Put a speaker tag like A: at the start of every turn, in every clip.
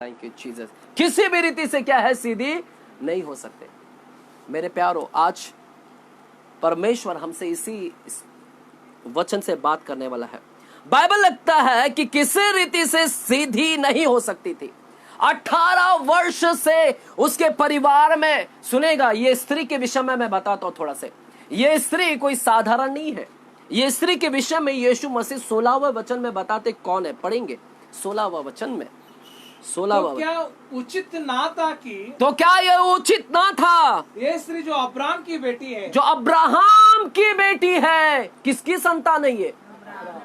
A: Thank you Jesus. किसी भी रीति से क्या है, सीधी नहीं हो सकते। मेरे प्यारो, आज परमेश्वर हमसे इसी वचन से बात करने वाला है। बाइबल लगता है कि किसी रीति से सीधी नहीं हो सकती थी। 18 वर्ष से उसके परिवार में, सुनेगा, ये स्त्री के विषय में मैं बताता हूं थोड़ा से। ये स्त्री कोई साधारण नहीं है। ये स्त्री के विषय में यीशु मसीह 16वें वचन में बताते कौन है, पढ़ेंगे 16वां वचन में। 16वां,
B: तो क्या उचित ना था कि,
A: तो क्या यह उचित ना था,
B: ये स्त्री जो अब्राहम की बेटी है,
A: जो अब्राहम की बेटी है, किसकी संतान है ये?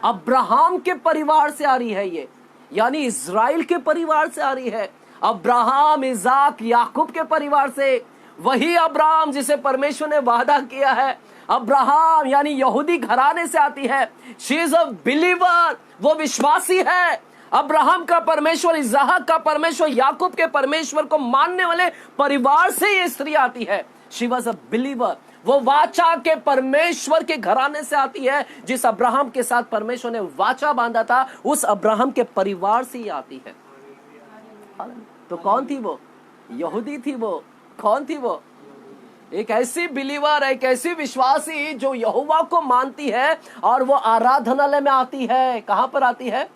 A: अब्राहम के परिवार से आ रही है ये, यानी इज़राइल के परिवार से आ रही है। अब्राहम, इज़ाक, याकूब के परिवार से, वही अब्राहम जिसे परमेश्वर ने वादा किया है। अब्राहम यानी यहूदी घराने से आती है। शी इज अ बिलीवर, वो विश्वासी है। अब्राहम का परमेश्वर, इज़हाक का परमेश्वर, याकूब के परमेश्वर को मानने वाले परिवार से ये स्त्री आती है। शी वॉज अ बिलीवर, वो वाचा के परमेश्वर के घराने से आती है। जिस अब्राहम के साथ परमेश्वर ने वाचा बांधा था, उस अब्राहम के परिवार से ही आती है। तो कौन थी वो? यहूदी थी वो। कौन थी वो? एक ऐसी बिलीवर, एक ऐसी विश्वासी जो यहोवा को मानती है, और वो आराधनालय में आती है। कहां पर आती है?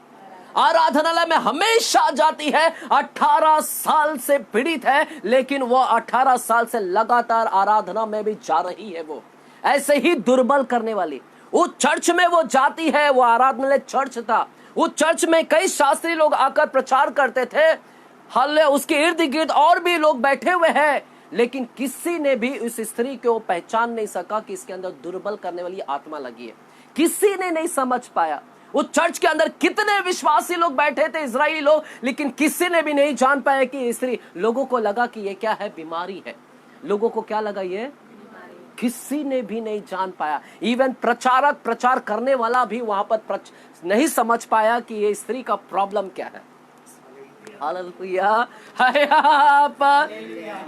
A: आराधनालय में हमेशा जाती है। 18 साल से पीड़ित है, लेकिन वो 18 साल से लगातार आराधना में भी जा रही है। वो ऐसे ही दुर्बल करने वाली, उस चर्च में वो जाती है। वो आराधनालय चर्च था। उस चर्च में कई शास्त्री लोग आकर प्रचार करते थे। हल्ले, उसके इर्द गिर्द और भी लोग बैठे हुए हैं, लेकिन किसी ने भी उस स्त्री को पहचान नहीं सका कि इसके अंदर दुर्बल करने वाली आत्मा लगी है। किसी ने नहीं समझ पाया। उस चर्च के अंदर कितने विश्वासी लोग बैठे थे, इजरायली लोग, लेकिन किसी ने भी नहीं जान पाया कि स्त्री। लोगों को लगा कि ये क्या है, बीमारी है। लोगों को क्या लगा, ये किसी ने भी नहीं जान पाया। इवन प्रचारक, प्रचार करने वाला भी वहां पर नहीं समझ पाया कि ये स्त्री का प्रॉब्लम क्या है। हालेलुया।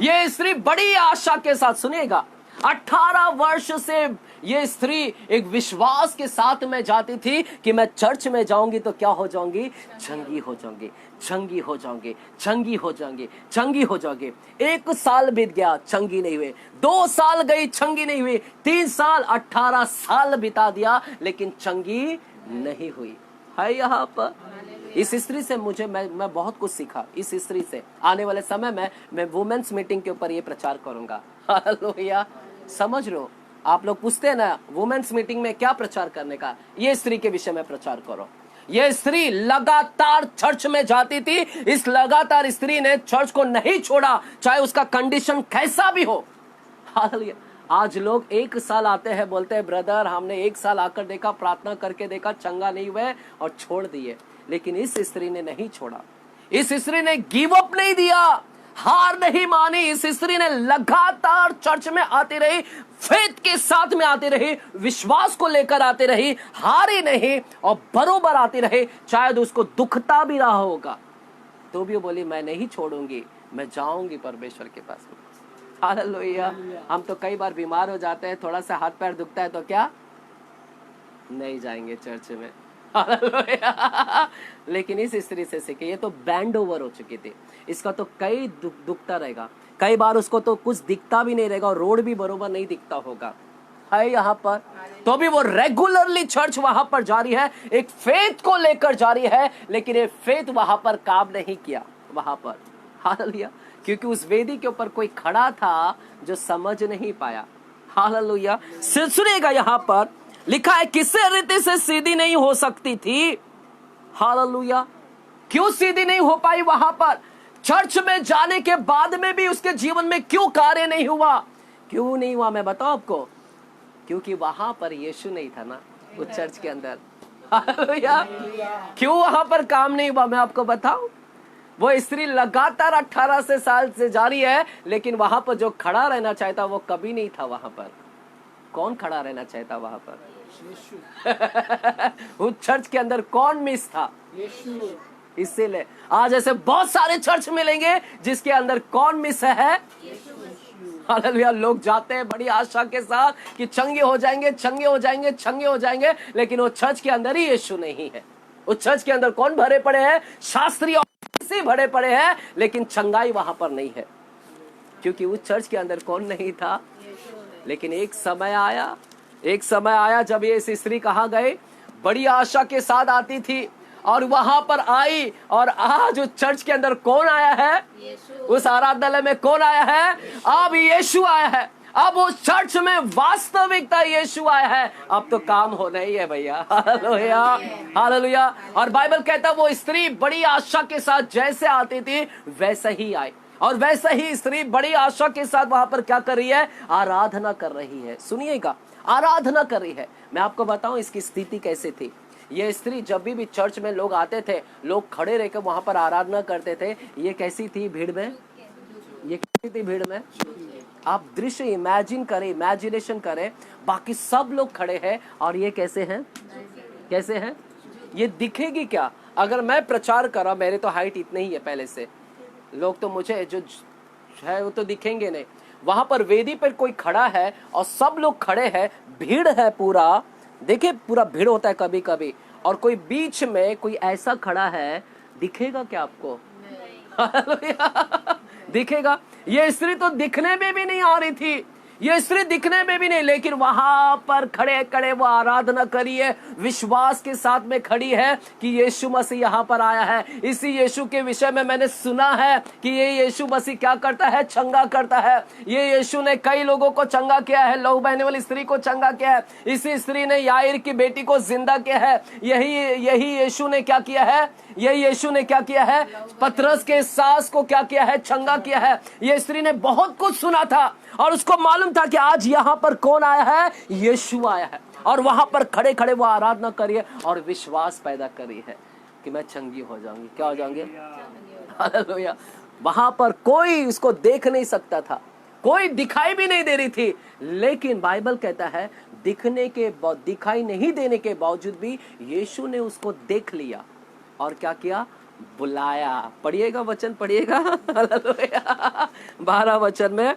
A: ये स्त्री बड़ी आशा के साथ, सुनेगा, 18 वर्ष से ये स्त्री एक विश्वास के साथ में जाती थी कि मैं चर्च में जाऊंगी तो क्या हो जाऊंगी, चंगी हो जाऊंगी, चंगी हो जाऊंगी, चंगी हो जाऊंगी, चंगी हो जाऊंगी। 1 साल बीत गया, चंगी नहीं हुए। 2 साल गई, चंगी नहीं हुई। 3 साल, 18 साल बिता दिया, लेकिन चंगी नहीं हुई है। यहाँ पर इस स्त्री से मैं बहुत कुछ सीखा। इस स्त्री से आने वाले समय में मैं वुमेन्स मीटिंग के ऊपर ये प्रचार करूंगा। हालेलुया। समझ रहे हो? आप लोग पूछते हैं ना वुमेन्स मीटिंग में क्या प्रचार करने का, ये स्त्री के विषय में प्रचार करो। ये स्त्री लगातार चर्च में जाती थी। इस लगातार स्त्री ने चर्च को नहीं छोड़ा, चाहे उसका कंडीशन कैसा भी हो। हालेलुया। आज लोग 1 साल आते हैं, बोलते हैं ब्रदर हमने 1 साल आकर देखा, प्रार्थना करके देखा, चंगा नहीं हुए और छोड़ दिए। लेकिन इस स्त्री ने नहीं छोड़ा। इस स्त्री ने गिव अप नहीं दिया, हार नहीं मानी। इस स्त्री ने लगातार चर्च में आती रही, फेथ के साथ में आती रही, विश्वास को लेकर आती रही, हारी नहीं और बरोबर आती रही। शायद उसको दुखता भी रहा होगा, तो भी वो बोली मैं नहीं छोड़ूंगी, मैं जाऊंगी परमेश्वर के पास। हालेलुया। हम तो कई बार बीमार हो जाते हैं, थोड़ा सा हाथ पैर दुखता है तो क्या नहीं जाएंगे चर्च में। लेकिन इस स्त्री से सीखे, ये तो बैंड ओवर हो चुकी थी। इसका तो कई दुखता रहेगा, कई बार उसको तो कुछ दिखता भी नहीं रहेगा और रोड भी बरोबर नहीं दिखता होगा है यहाँ पर। तो भी वो रेगुलरली चर्च वहां पर जारी है, एक फेथ को लेकर जारी है, लेकिन ये फेथ वहां पर काम नहीं किया वहां पर। हालेलुया। क्योंकि उस वेदी के ऊपर कोई खड़ा था जो समझ नहीं पाया। हालेलुया। सुनिएगा, यहाँ पर लिखा है किसी रीति से सीधी नहीं हो सकती थी। हालेलुया। क्यों सीधी नहीं हो पाई? वहां पर चर्च में जाने के बाद में भी उसके जीवन में क्यों कार्य नहीं हुआ? क्यों नहीं हुआ मैं बताऊं आपको, क्योंकि वहां पर यीशु नहीं था ना उस चर्च के अंदर। हालेलुया। क्यों वहां पर काम नहीं हुआ मैं आपको बताऊं। वो स्त्री लगातार 18 साल से जारी है, लेकिन वहां पर जो खड़ा रहना चाहता वो कभी नहीं था वहां पर। कौन खड़ा रहना चाहता वहां पर? उस चर्च के अंदर कौन मिस था? यीशु। इसीलिए आज ऐसे बहुत सारे चर्च मिलेंगे जिसके अंदर कौन मिस है? हालेलुया। लोग जाते हैं बड़ी आशा के साथ कि चंगे हो जाएंगे, चंगे हो जाएंगे, चंगे हो जाएंगे, लेकिन वो चर्च के अंदर ही यीशु नहीं है। उस चर्च के अंदर कौन भरे पड़े हैं? शास्त्री और फरीसी भरे पड़े हैं, लेकिन चंगाई वहां पर नहीं है, क्योंकि उस चर्च के अंदर कौन नहीं था? लेकिन एक समय आया जब ये स्त्री कहाँ गए? बड़ी आशा के साथ आती थी और वहां पर आई, और आज उस चर्च के अंदर कौन आया है? उस आराधनालय में कौन आया है? अब यीशु आया है। अब उस चर्च में वास्तविकता यीशु आया है। अब तो काम होना ही है भैया। Hallelujah, hallelujah. और बाइबल कहता है वो स्त्री बड़ी आशा के साथ जैसे आती थी वैसे ही आई, और वैसे ही स्त्री बड़ी आशा के साथ वहां पर क्या कर रही है? आराधना कर रही है। सुनिएगा, आराधना कर रही है। मैं आपको बताऊं इसकी स्थिति कैसे थी। ये स्त्री जब भी चर्च में लोग आते थे, लोग खड़े रहकर वहां पर आराधना करते थे। ये कैसी थी भीड़ में? ये कैसी थी भीड़ में? आप दृश्य इमेजिनेशन करें, बाकी सब लोग खड़े हैं और ये कैसे हैं? कैसे हैं? ये दिखेगी क्या? अगर मैं प्रचार करा, मेरे तो हाइट इतनी ही है पहले से, लोग तो मुझे जो है वो तो दिखेंगे नहीं। वहां पर वेदी पर कोई खड़ा है और सब लोग खड़े हैं, भीड़ है पूरा। देखिए पूरा भीड़ होता है कभी कभी, और कोई बीच में कोई ऐसा खड़ा है, दिखेगा क्या आपको? दिखेगा? ये स्त्री तो दिखने में भी नहीं आ रही थी, ये स्त्री दिखने में भी नहीं, लेकिन वहां पर खड़े खड़े वो आराधना करी है, विश्वास के साथ में खड़ी है कि यीशु मसीह यहाँ पर आया है। इसी यीशु के विषय में मैंने सुना है कि ये यीशु मसीह क्या करता है? चंगा करता है। ये यीशु ने कई लोगों को चंगा किया है, लहू बहने वाली स्त्री को चंगा किया है, इसी स्त्री ने याईर की बेटी को जिंदा किया है। यही यीशु ने क्या किया है? यही यीशु ने क्या किया है? पतरस के सास को क्या किया है? चंगा किया है। ये स्त्री ने बहुत कुछ सुना था और उसको मालूम था कि आज यहाँ पर कौन आया है? यीशु आया है। और वहां पर खड़े खड़े वो आराधना करिए और विश्वास पैदा करी है कि मैं चंगी हो जाऊंगी। क्या हो जाऊंगे? हालेलुया। वहां पर कोई उसको देख नहीं सकता था, कोई दिखाई भी नहीं दे रही थी, लेकिन बाइबल कहता है दिखाई नहीं देने के बावजूद भी यीशु ने उसको देख लिया और क्या किया? बुलाया। पढ़िएगा वचन, पढ़िएगा। हालेलुया। 12 वचन में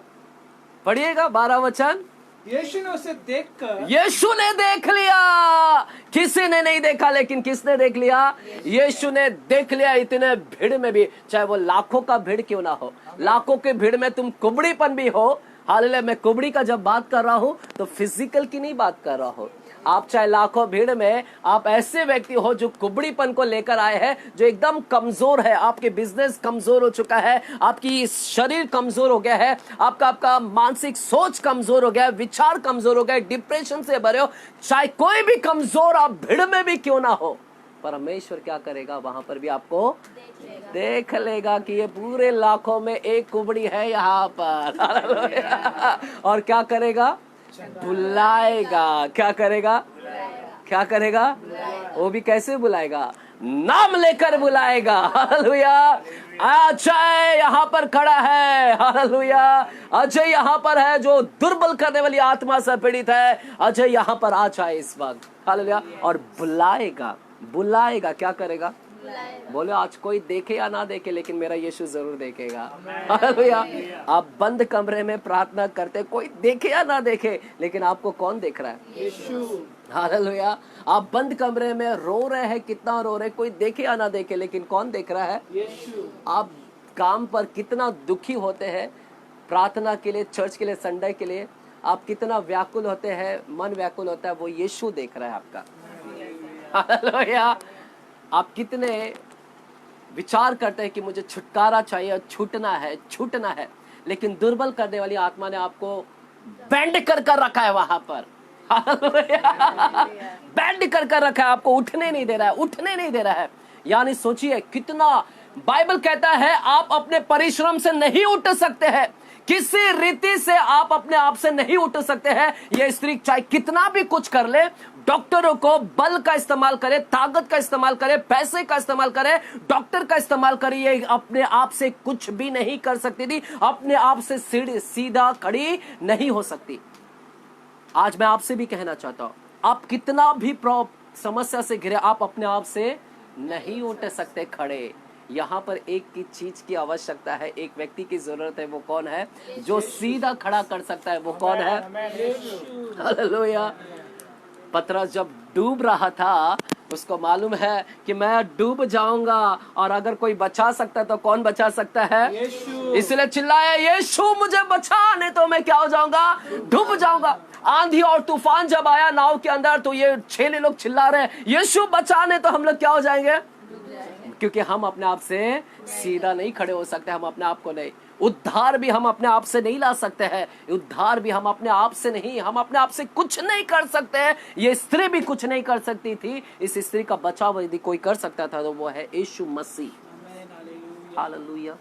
A: पढ़िएगा, 12 वचन।
B: यीशु ने उसे देखकर,
A: यीशु ने देख लिया। किसी ने नहीं देखा, लेकिन किसने देख लिया? यीशु ने देख लिया। इतने भीड़ में भी, चाहे वो लाखों का भीड़ क्यों ना हो, लाखों के भीड़ में तुम कुबड़ीपन भी हो। हालेलुया। मैं कुबड़ी का जब बात कर रहा हूं तो फिजिकल की नहीं बात कर रहा हूं। आप चाहे लाखों भीड़ में आप ऐसे व्यक्ति हो जो कुबड़ीपन को लेकर आए हैं, जो एकदम कमजोर है, आपके बिजनेस कमजोर हो चुका है, आपकी शरीर कमजोर हो गया है, आपका मानसिक सोच कमजोर हो गया है, विचार कमजोर हो गए, डिप्रेशन से भरे हो, चाहे कोई भी कमजोर आप भीड़ में भी क्यों ना हो, परमेश्वर क्या करेगा? वहां पर भी आपको देख लेगा कि ये पूरे लाखों में एक कुबड़ी है यहाँ पर। और क्या करेगा? बुलाएगा। क्या करेगा? क्या करेगा? वो भी कैसे बुलाएगा? नाम लेकर बुलाएगा। हालेलुया। अजय यहाँ पर खड़ा है। हालेलुया। अजय यहाँ पर है जो दुर्बल करने वाली आत्मा से पीड़ित है। अजय यहाँ पर आ जाए इस वक्त। हालेलुया। और बुलाएगा। बुलाएगा। क्या करेगा? बोलो आज कोई देखे या ना देखे, लेकिन मेरा यीशु जरूर देखेगा। हालेलुया। आप बंद कमरे में प्रार्थना करते, कोई देखे या ना देखे, लेकिन आपको कौन देख रहा है? यीशु। हालेलुया। आप बंद कमरे में रो रहे हैं, कितना रो रहे, कोई देखे या ना देखे, लेकिन कौन देख रहा है? यीशु। आप काम पर कितना दुखी होते हैं, प्रार्थना के लिए, चर्च के लिए, संडे के लिए आप कितना व्याकुल होते हैं, मन व्याकुल होता है, वो यीशु देख रहा है आपका। हालेलुया। आप कितने विचार करते हैं कि मुझे छुटकारा चाहिए, छूटना है, लेकिन दुर्बल करने वाली आत्मा ने आपको बैंड कर रखा है वहां पर। बैंड कर रखा है, आपको उठने नहीं दे रहा है। यानी सोचिए कितना, बाइबल कहता है आप अपने परिश्रम से नहीं उठ सकते हैं, किसी रीति से आप अपने आप से नहीं उठ सकते हैं। यह स्त्री चाहे कितना भी कुछ कर ले, डॉक्टरों को बल का इस्तेमाल करे, ताकत का इस्तेमाल करे, पैसे का इस्तेमाल करे, डॉक्टर का इस्तेमाल करे, ये अपने आप से कुछ भी नहीं कर सकती थी, अपने आप से सीधा खड़ी नहीं हो सकती। आज मैं आपसे भी कहना चाहता हूं, आप कितना भी समस्या से घिरे, आप अपने आप से नहीं उठ सकते खड़े। यहाँ पर एक की चीज की आवश्यकता है, एक व्यक्ति की जरूरत है। वो कौन है? जो सीधा खड़ा कर सकता है। वो कौन है? हालेलुया। पतरस जब डूब रहा था, उसको मालूम है कि मैं डूब जाऊंगा, और अगर कोई बचा सकता है तो कौन बचा सकता है?
B: यीशु।
A: इसलिए चिल्लाया, यीशु मुझे बचा, नहीं तो मैं क्या हो जाऊंगा? डूब जाऊंगा। आंधी और तूफान जब आया नाव के अंदर, तो ये 6 लोग चिल्ला रहे हैं, यीशु बचाने, तो हम लोग क्या हो जाएंगे? क्योंकि हम अपने आप से सीधा नहीं खड़े हो सकते, हम अपने आप को नहीं, उद्धार भी हम अपने आप से नहीं ला सकते हैं, उद्धार भी हम अपने आप से नहीं, हम अपने आप से कुछ नहीं कर सकते हैं। ये स्त्री भी कुछ नहीं कर सकती थी। इस स्त्री का बचाव यदि कोई कर सकता था तो वो है यीशु मसीह। हालेलुया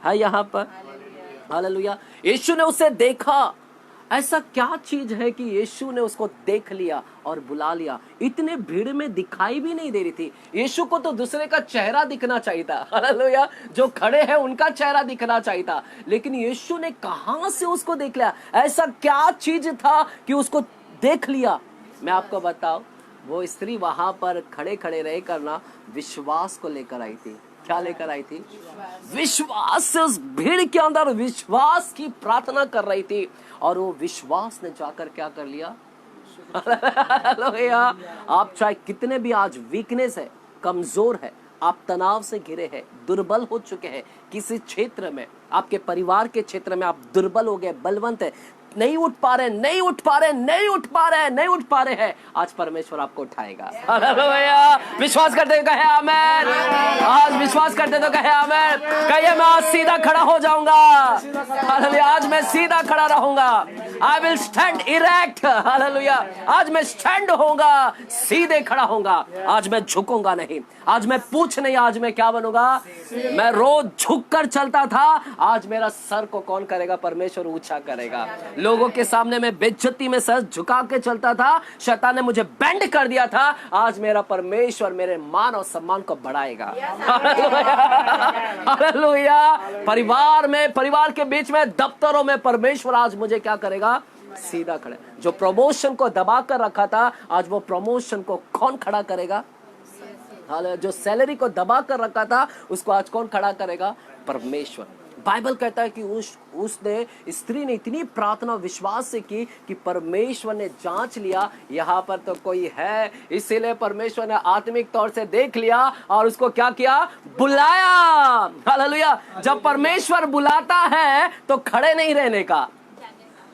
A: है यहाँ पर, हालेलुया। यीशु ने उसे देखा। ऐसा क्या चीज है कि यीशु ने उसको देख लिया और बुला लिया? इतने भीड़ में दिखाई भी नहीं दे रही थी। यीशु को तो दूसरे का चेहरा दिखना चाहिए था, हालेलुया, जो खड़े हैं उनका चेहरा दिखना चाहिए था, लेकिन यीशु ने कहां से उसको देख लिया? ऐसा क्या चीज था कि उसको देख लिया? मैं आपको बताऊं, वो स्त्री वहां पर खड़े खड़े रह करना विश्वास को लेकर आई थी। क्या लेकर आई थी? विश्वास से उस भीड़ के अंदर विश्वास की प्रार्थना कर रही थी, और वो विश्वास ने जाकर क्या कर लिया? हालेलुया। आप चाहे कितने भी आज वीकनेस है, कमजोर है, आप तनाव से घिरे हैं, दुर्बल हो चुके हैं, किसी क्षेत्र में, आपके परिवार के क्षेत्र में आप दुर्बल हो गए, बलवंत है, नहीं उठ पा रहे, नहीं उठ पा रहे, नहीं उठ पा रहे, नहीं उठ पा रहे हैं, आज परमेश्वर आपको उठाएगा। हालेलुया। विश्वास करते तो कहे आमेन। आज विश्वास करते तो कहे आमेन। कहिए, मैं आज सीधा खड़ा हो जाऊंगा। हालेलुया। आज मैं सीधा खड़ा रहूंगा। I will stand erect. Hallelujah. आज मैं स्टैंड होऊंगा, सीधे खड़ा होऊंगा। आज मैं झुकूंगा नहीं, आज मैं पूछ नहीं, आज मैं क्या बनूंगा? मैं रोज झुक कर चलता था, आज मेरा सर को कौन करेगा? परमेश्वर ऊंचा करेगा। लोगों के सामने मैं बेइज्जती में सर झुका के चलता था, शैतान ने मुझे बेंड कर दिया था, आज मेरा परमेश्वर मेरे मान और सम्मान को बढ़ाएगा। हालेलुया। परिवार में, परिवार के बीच में, दफ्तरों में परमेश्वर आज मुझे क्या करेगा? सीधा खड़े। जो प्रमोशन को दबा कर रखा था, आज वो प्रमोशन को कौन खड़ा करेगा? जो सैलरी को दबा कर रखा था, उसको आज कौन खड़ा करेगा? परमेश्वर। बाइबल कहता है कि उसने, स्त्री ने इतनी प्रार्थना विश्वास से की कि परमेश्वर ने जांच लिया, यहाँ पर तो कोई है, इसीलिए परमेश्वर ने आत्मिक तौर से देख लिया और उसको क्या किया? बुलाया। हालेलुया। जब परमेश्वर बुलाता है तो खड़े नहीं रहने का।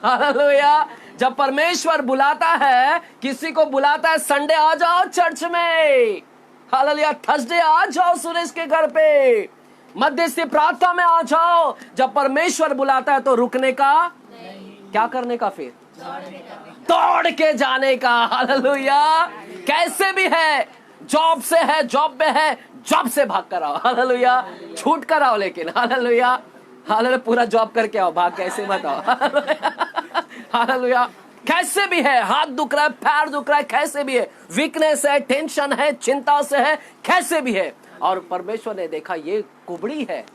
A: हालेलुया। जब परमेश्वर बुलाता है, किसी को बुलाता है, संडे आ जाओ चर्च में, हालेलुया, थर्सडे आ जाओ सुरेश के घर पे, मध्यस्थी प्रार्थना में आ जाओ। जब परमेश्वर बुलाता है तो रुकने का नहीं। क्या करने का? फिर दौड़ के जाने का। हालेलुया। कैसे भी है, जॉब से है, जॉब में है, जॉब से भाग कर आओ। हालेलुया। छूट कर आओ, लेकिन हालेलुया, हालेलुया, पूरा जॉब करके आओ, भाग कैसे मत आओ। हालेलुया। कैसे भी है, हाथ दुख रहा है, पैर दुख रहा है, कैसे भी है, वीकनेस है, टेंशन है, चिंता से है, कैसे भी है, और परमेश्वर ने देखा ये कुबड़ी है।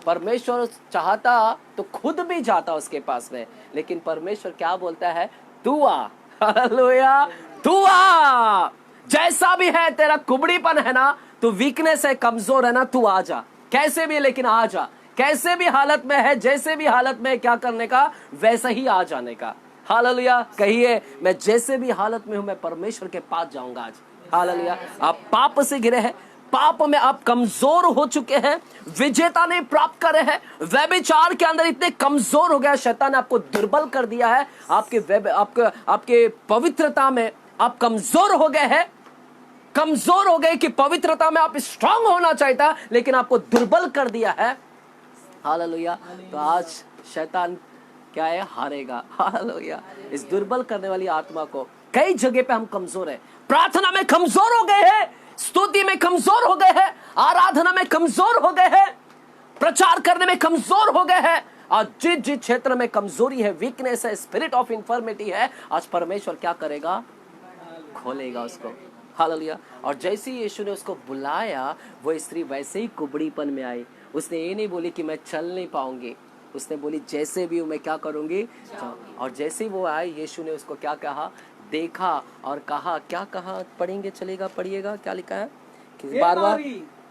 A: परमेश्वर चाहता तो खुद भी जाता उसके पास में, लेकिन परमेश्वर क्या बोलता है? तू आ। हालेलुया। तू आ, जैसा भी है, तेरा कुबड़ीपन है ना, तू वीकनेस है, कमजोर है ना, तू आ जा, कैसे भी, लेकिन आ जा। कैसे भी हालत में है, जैसे भी हालत में, क्या करने का? वैसा ही आ जाने का। हालेलुया। कहिए, मैं जैसे भी हालत में हूं, मैं परमेश्वर के पास जाऊंगा आज। हालेलुया। आप पाप से घिरे हैं, पाप में आप कमजोर हो चुके हैं, विजेता नहीं प्राप्त करे हैं, व्यभिचार के अंदर इतने कमजोर हो गया, शैतान ने आपको दुर्बल कर दिया है, आपके पवित्रता में आप कमजोर हो गए हैं, कमजोर हो गए कि पवित्रता में आप स्ट्रांग होना चाहिए था, लेकिन आपको दुर्बल कर दिया है। हालेलुया। तो आज शैतान क्या है? हारेगा। हालेलुया। इस दुर्बल करने वाली आत्मा को, कई जगह पे हम कमजोर हैं, प्रार्थना में कमजोर हो गए हैं, स्तुति में कमजोर हो गए हैं, आराधना में कमजोर हो गए हैं, प्रचार करने में कमजोर हो गए हैं। आज जिस जिस क्षेत्र में कमजोरी है, वीकनेस है, स्पिरिट ऑफ इंफर्मिटी है, आज परमेश्वर क्या करेगा? खोलेगा उसको। हालेलुया। और जैसे ही यीशु ने उसको बुलाया, वो स्त्री वैसे ही कुबड़ीपन में आई। उसने ये नहीं बोली कि मैं चल नहीं पाऊंगी, उसने बोली जैसे भी हूं मैं क्या करूंगी? और जैसे ही वो आई, यीशु ने उसको क्या कहा? देखा और कहा। क्या कहा? पढ़ेंगे, चलेगा, पढ़िएगा, क्या लिखा है? बार बार।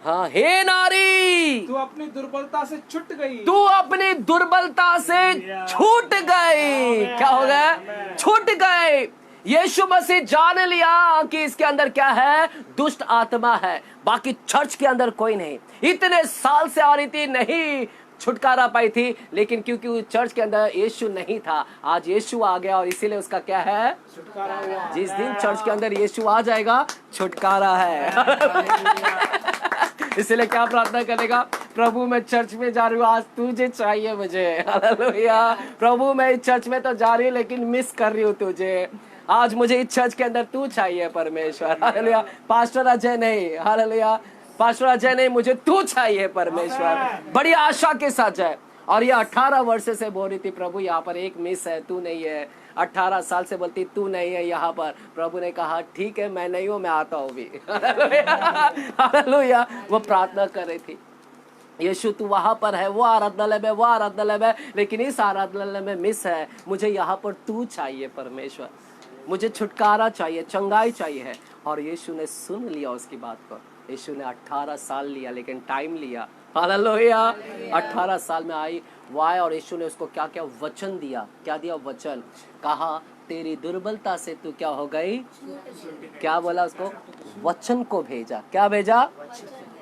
A: हाँ, हे नारी,
B: तू अपनी दुर्बलता से छूट गई।
A: तू अपनी दुर्बलता से छूट गई। क्या हो गया? छूट गए। यीशु मसीह जान लिया कि इसके अंदर क्या है, दुष्ट आत्मा है, बाकी चर्च के अंदर कोई नहीं। इतने साल से आ रही थी, नहीं छुटकारा पाई थी, लेकिन क्योंकि चर्च के अंदर यीशु नहीं था, आज यीशु आ गया और इसीलिए उसका क्या है,
B: छुटकारा हुआ।
A: जिस दिन चर्च के अंदर यीशु आ जाएगा, छुटकारा है। इसलिए क्या प्रार्थना करेगा, प्रभु मैं चर्च में जा रही हूँ, आज तुझे चाहिए मुझे। हालेलुया। प्रभु मैं इस चर्च में तो जा रही हूँ लेकिन मिस कर रही हूँ तुझे, आज मुझे इस चर्च के अंदर तू चाहिए परमेश्वर। हालेलुया। पास्टर अजय नहीं, हालेलुया, पास्टर अजय नहीं, मुझे तू चाहिए परमेश्वर। बड़ी आशा के साथ जाए। और ये 18 वर्ष से बोल रही थी, प्रभु यहाँ पर एक मिस है, तू नहीं है। 18 साल से बोलती तू नहीं है यहाँ पर। प्रभु ने कहा ठीक है, मैं नहीं हूँ, मैं आता हूँ भी। हालेलुया। वो प्रार्थना कर रही थी, यीशु तू वहां पर है, वो आराधनालय में, वो आराधनालय में, लेकिन इस आराधनालय में मिस है, मुझे यहाँ पर तू चाहिए परमेश्वर, मुझे छुटकारा चाहिए, चंगाई चाहिए है। और यीशु ने सुन लिया उसकी बात को। यीशु ने 18 साल लिया, लेकिन टाइम लिया। हालेलुया। 18 साल में आई वो आए और यीशु ने उसको क्या क्या वचन दिया, क्या दिया वचन, कहा तेरी दुर्बलता से तू क्या हो गई, क्या बोला उसको, वचन को भेजा। क्या भेजा,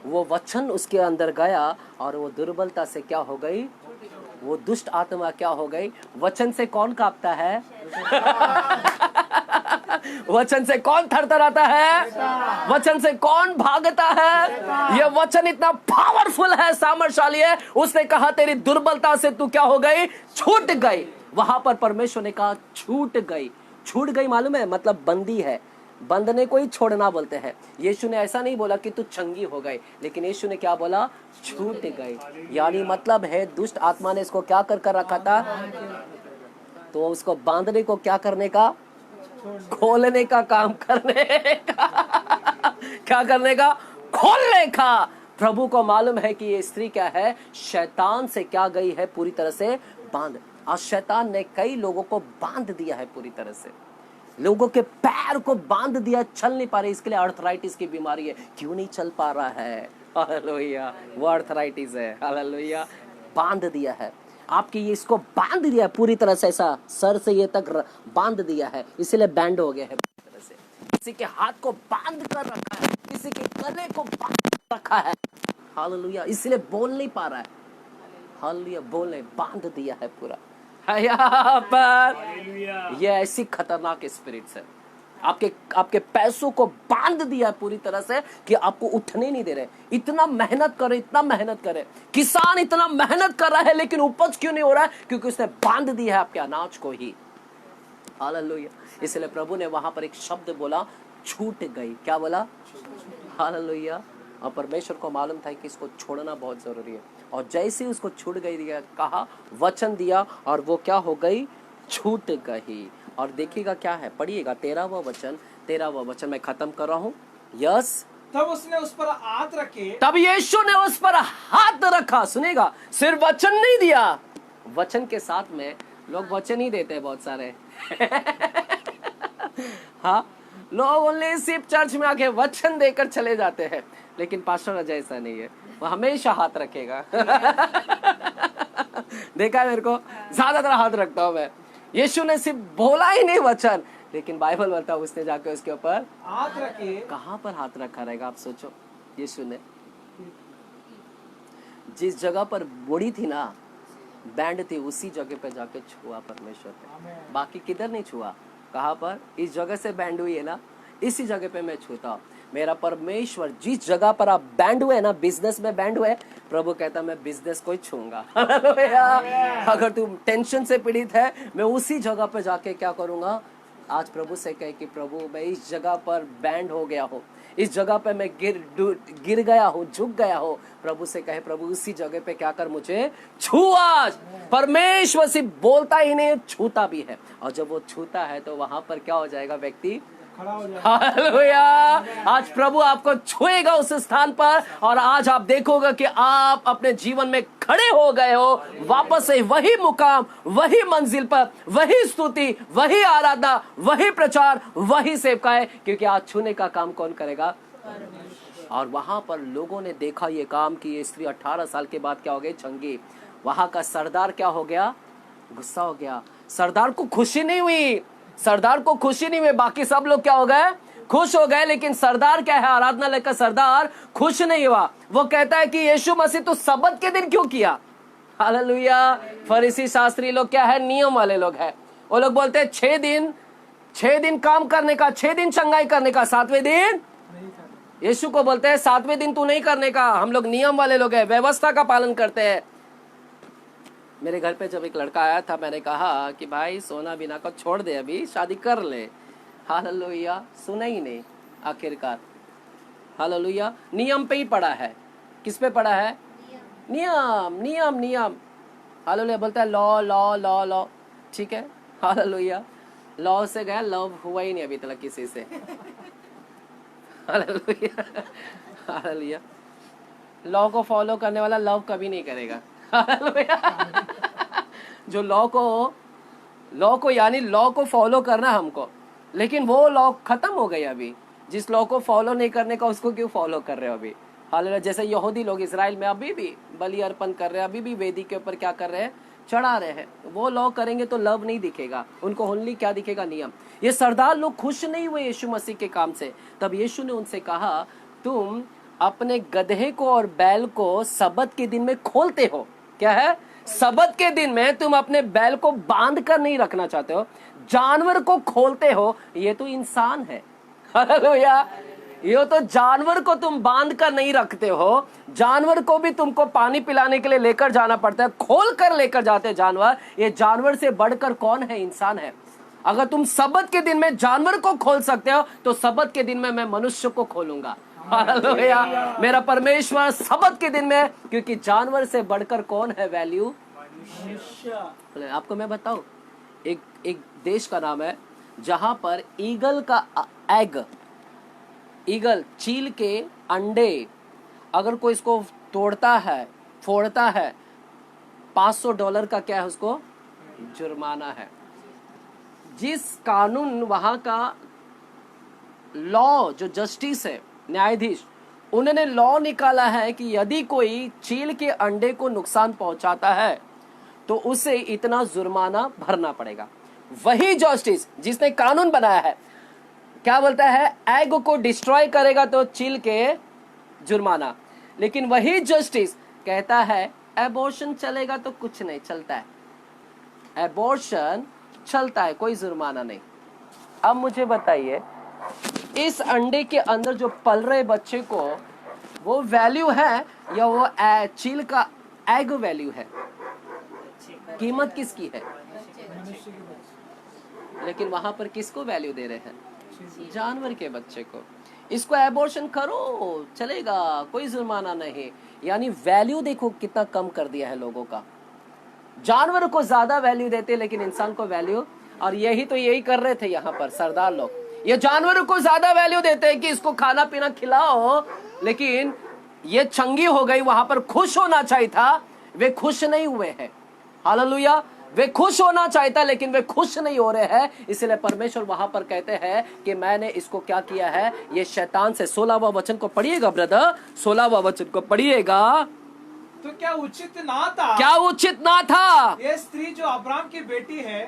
A: वो वचन उसके अंदर गया और वो दुर्बलता से क्या हो गई, वो दुष्ट आत्मा क्या हो गई। वचन से कौन कांपता है? वचन से कौन थरथराता है? वचन से कौन भागता है? ये वचन इतना पावरफुल है, सामर्थ्यशाली है। उसने कहा तेरी दुर्बलता से तू क्या हो गई, छूट गई। वहां पर परमेश्वर ने कहा छूट गई। छूट गई मालूम है मतलब बंदी है, बंधने को ही छोड़ना बोलते हैं। यीशु ने ऐसा नहीं बोला कि तू चंगी हो गई, लेकिन यीशु ने क्या बोला, छूट गई। यानी मतलब है दुष्ट आत्मा ने इसको क्या कर रखा था, तो उसको बांधने को क्या करने का, खोलने का काम करने का। क्या करने का, खोलने का। प्रभु को मालूम है कि ये स्त्री क्या है, शैतान से क्या गई है, पूरी तरह से बांध। आज शैतान ने कई लोगों को बांध दिया है, पूरी तरह से लोगों के पैर को बांध दिया, चल नहीं पा रहे। इसके लिए अर्थराइटिस की बीमारी है, क्यों नहीं चल पा रहा है, हालेलुया, वो अर्थराइटिस है। हालेलुया, बांध दिया है आपकी, ये इसको बांध दिया है पूरी तरह से, ऐसा सर से ये तक बांध दिया है, इसीलिए बैंड हो गया है पूरी तरह से। किसी के हाथ को बांध कर रखा है, किसी के गले को बांध कर रखा है, हालेलुया, इसलिए बोल नहीं पा रहा है। हालेलुया, बोले बांध दिया है पूरा। यहाँ पर ये ऐसी खतरनाक स्पिरिट्स है, आपके पैसों को बांध दिया है पूरी तरह से कि आपको उठने नहीं दे रहे। इतना मेहनत करे, इतना मेहनत करे, किसान इतना मेहनत कर रहा है लेकिन उपज क्यों नहीं हो रहा है, क्योंकि उसने बांध दिया है आपके अनाज को ही। हालेलुया। इसलिए प्रभु ने वहां पर एक शब्द बोला, छूट गई। क्या बोला, हालेलुया। और परमेश्वर को मालूम था कि इसको छोड़ना बहुत जरूरी है, और जैसे ही उसको छूट गई दिया, कहा वचन दिया और वो क्या हो गई, छूट गई। और देखिएगा क्या है, पढ़िएगा 13वां वचन मैं खत्म कर रहा हूँ। यस,
B: तब उसने उस पर हाथ रखे,
A: तब यीशु ने उस पर हाथ रखा। सुनेगा, सिर्फ वचन नहीं दिया, वचन के साथ में लोग वचन ही देते हैं बहुत सारे। हाँ, लोग ओनली सिर्फ चर्च में आके वचन देकर चले जाते हैं, लेकिन पास्टर अजय ऐसा नहीं है, वो हमेशा हाथ रखेगा। देखा है मेरे को, ज्यादातर हाथ रखता हूं मैं। यीशु ने सिर्फ बोला ही नहीं वचन, लेकिन बाइबल बोलता है उसने जाके उसके ऊपर
B: हाथ रखे।
A: कहां पर हाथ रखा रहेगा, आप सोचो। यीशु ने जिस जगह पर बूढ़ी थी ना, बैंड थी, उसी जगह पे जाके छुआ परमेश्वर पे, बाकी किधर नहीं छुआ। कहां पर, इस जगह से बैंड हुई है ना, इसी जगह पे मैं छूता। मेरा परमेश्वर जिस जगह पर आप बैंड हुए ना, बिजनेस में बैंड हुए, प्रभु कहता मैं बिजनेस को ही छूंगा। अगर तू टेंशन से पीड़ित है, मैं उसी जगह पे जाके क्या करूंगा। आज प्रभु से कहे कि प्रभु मैं इस जगह पर बैंड हो गया हूँ, इस जगह पे मैं गिर गया हूँ, झुक गया हूँ। प्रभु से कहे प्रभु उसी जगह पे क्या कर, मुझे छू आज। परमेश्वर सिर्फ बोलता ही नहीं, छूता भी है। और जब वो छूता है तो वहां पर क्या हो जाएगा, व्यक्ति
B: खड़ा हो जाएगा।
A: हालेलुया। आज प्रभु आपको छुएगा उस स्थान पर, और आज आप देखोगे कि आप अपने जीवन में खड़े हो गए हो, वापस से वही मुकाम, वही मंजिल पर, वही स्तुति, वही आराधना, वही प्रचार, वही सेवकाएं, क्योंकि आज छूने का काम कौन करेगा। और वहां पर लोगों ने देखा ये काम कि ये स्त्री 18 साल के बाद क्या हो गई, चंगी। वहां का सरदार क्या हो गया, गुस्सा हो गया। सरदार को खुशी नहीं हुई, सरदार को खुशी नहीं हुई, बाकी सब लोग क्या हो गए, खुश हो गए, लेकिन सरदार क्या है, आराधनालय का सरदार खुश नहीं हुआ। वो कहता है कि यीशु मसीह तो सब्बत के दिन क्यों किया। हालेलुया। फरीसी शास्त्री लोग क्या है, नियम वाले लोग हैं। वो लोग बोलते हैं 6 दिन काम करने का, 6 दिन चंगाई करने का, 7वें दिन यीशु को बोलते हैं 7वें दिन तू नहीं करने का। हम लोग नियम वाले लोग हैं, व्यवस्था का पालन करते हैं। मेरे घर पे जब एक लड़का आया था, मैंने कहा कि भाई सोना बिना को छोड़ दे, अभी शादी कर ले। हालेलुया। सुना ही नहीं आखिरकार। हालेलुया। नियम पे ही पड़ा है। किस पे पड़ा है, नियम नियम नियम। हालेलुया। बोलता है लॉ लॉ लॉ लॉ, ठीक है। हालेलुया। लॉ से गया, लव हुआ ही नहीं अभी तक किसी से। हालेलुया। हालेलुया। लॉ को फॉलो करने वाला लव कभी नहीं करेगा। हालेलुया। जो लॉ को यानी लॉ को फॉलो करना हमको, लेकिन वो लॉ खत्म हो गई अभी। जिस लॉ को फॉलो नहीं करने का, उसको क्यों फॉलो कर रहे हो अभी। हालेलुया। जैसे यहूदी लोग इजराइल में अभी भी बलि अर्पण कर रहे हैं, अभी भी वेदी के ऊपर क्या कर रहे हैं, चढ़ा रहे हैं। वो लॉ करेंगे तो लव नहीं दिखेगा उनको, ओनली क्या दिखेगा, नियम। ये सरदार लोग खुश नहीं हुए यीशु मसीह के काम से। तब यीशु ने उनसे कहा, तुम अपने गधे को और बैल को सब्बत के दिन में खोलते हो। क्या है, सब्बत के दिन में तुम अपने बैल को बांध कर नहीं रखना चाहते हो, जानवर को खोलते हो। ये तो इंसान है। हालेलुया। ये तो जानवर को तुम बांध कर नहीं रखते हो, जानवर को भी तुमको पानी पिलाने के लिए लेकर जाना पड़ता है, खोल कर लेकर जाते हैं जानवर। ये जानवर से बढ़कर कौन है, इंसान है। अगर तुम सब्बत के दिन में जानवर को खोल सकते हो, तो सब्बत के दिन में मैं मनुष्य को खोलूंगा। हालेलुया। मेरा परमेश्वर सब्बत के दिन में, क्योंकि जानवर से बढ़कर कौन है, वैल्यू मनुष्य। आपको मैं बताऊं, एक देश का नाम है जहां पर ईगल का एग, ईगल चील के अंडे, अगर कोई इसको तोड़ता है, फोड़ता है, $500 का क्या है, उसको जुर्माना है। जिस कानून वहां का लॉ, जो जस्टिस है, न्यायाधीश, उन्होंने लॉ निकाला है कि यदि कोई चील के अंडे को नुकसान पहुंचाता है तो उसे इतना जुर्माना भरना पड़ेगा। वही जस्टिस जिसने कानून बनाया है क्या बोलता है, एग को डिस्ट्रॉय करेगा तो चील के जुर्माना। लेकिन वही जस्टिस कहता है एबॉर्शन चलेगा तो कुछ नहीं, चलता है, एबॉर्शन चलता है, कोई जुर्माना नहीं। अब मुझे बताइए, इस अंडे के अंदर जो पल रहे बच्चे को वो वैल्यू है या वो चील का एग वैल्यू है? कीमत किसकी है? लेकिन वहां पर किसको वैल्यू दे रहे हैं? जानवर के बच्चे को। इसको एबॉर्शन करो चलेगा, कोई जुर्माना नहीं। यानी वैल्यू देखो कितना कम कर दिया है लोगों का। जानवर को ज्यादा वैल्यू देते लेकिन इंसान को वैल्यू, और यही कर रहे थे यहाँ पर सरदार लोग। ये जानवर को ज्यादा वैल्यू देते हैं कि इसको खाना पीना खिलाओ, लेकिन ये चंगी हो गई, वहां पर खुश होना चाहिए था, वे खुश नहीं हुए हैं। हालेलुया। वे खुश होना चाहता लेकिन वे खुश नहीं हो रहे हैं। इसलिए परमेश्वर वहां पर कहते हैं कि मैंने इसको क्या किया है, ये शैतान से। 16वां वचन को पढ़िएगा ब्रदर, 16वां वचन को पढ़िएगा।
B: तो क्या उचित ना था,
A: क्या उचित ना था,
B: ये स्त्री जो अब्राहम की बेटी है,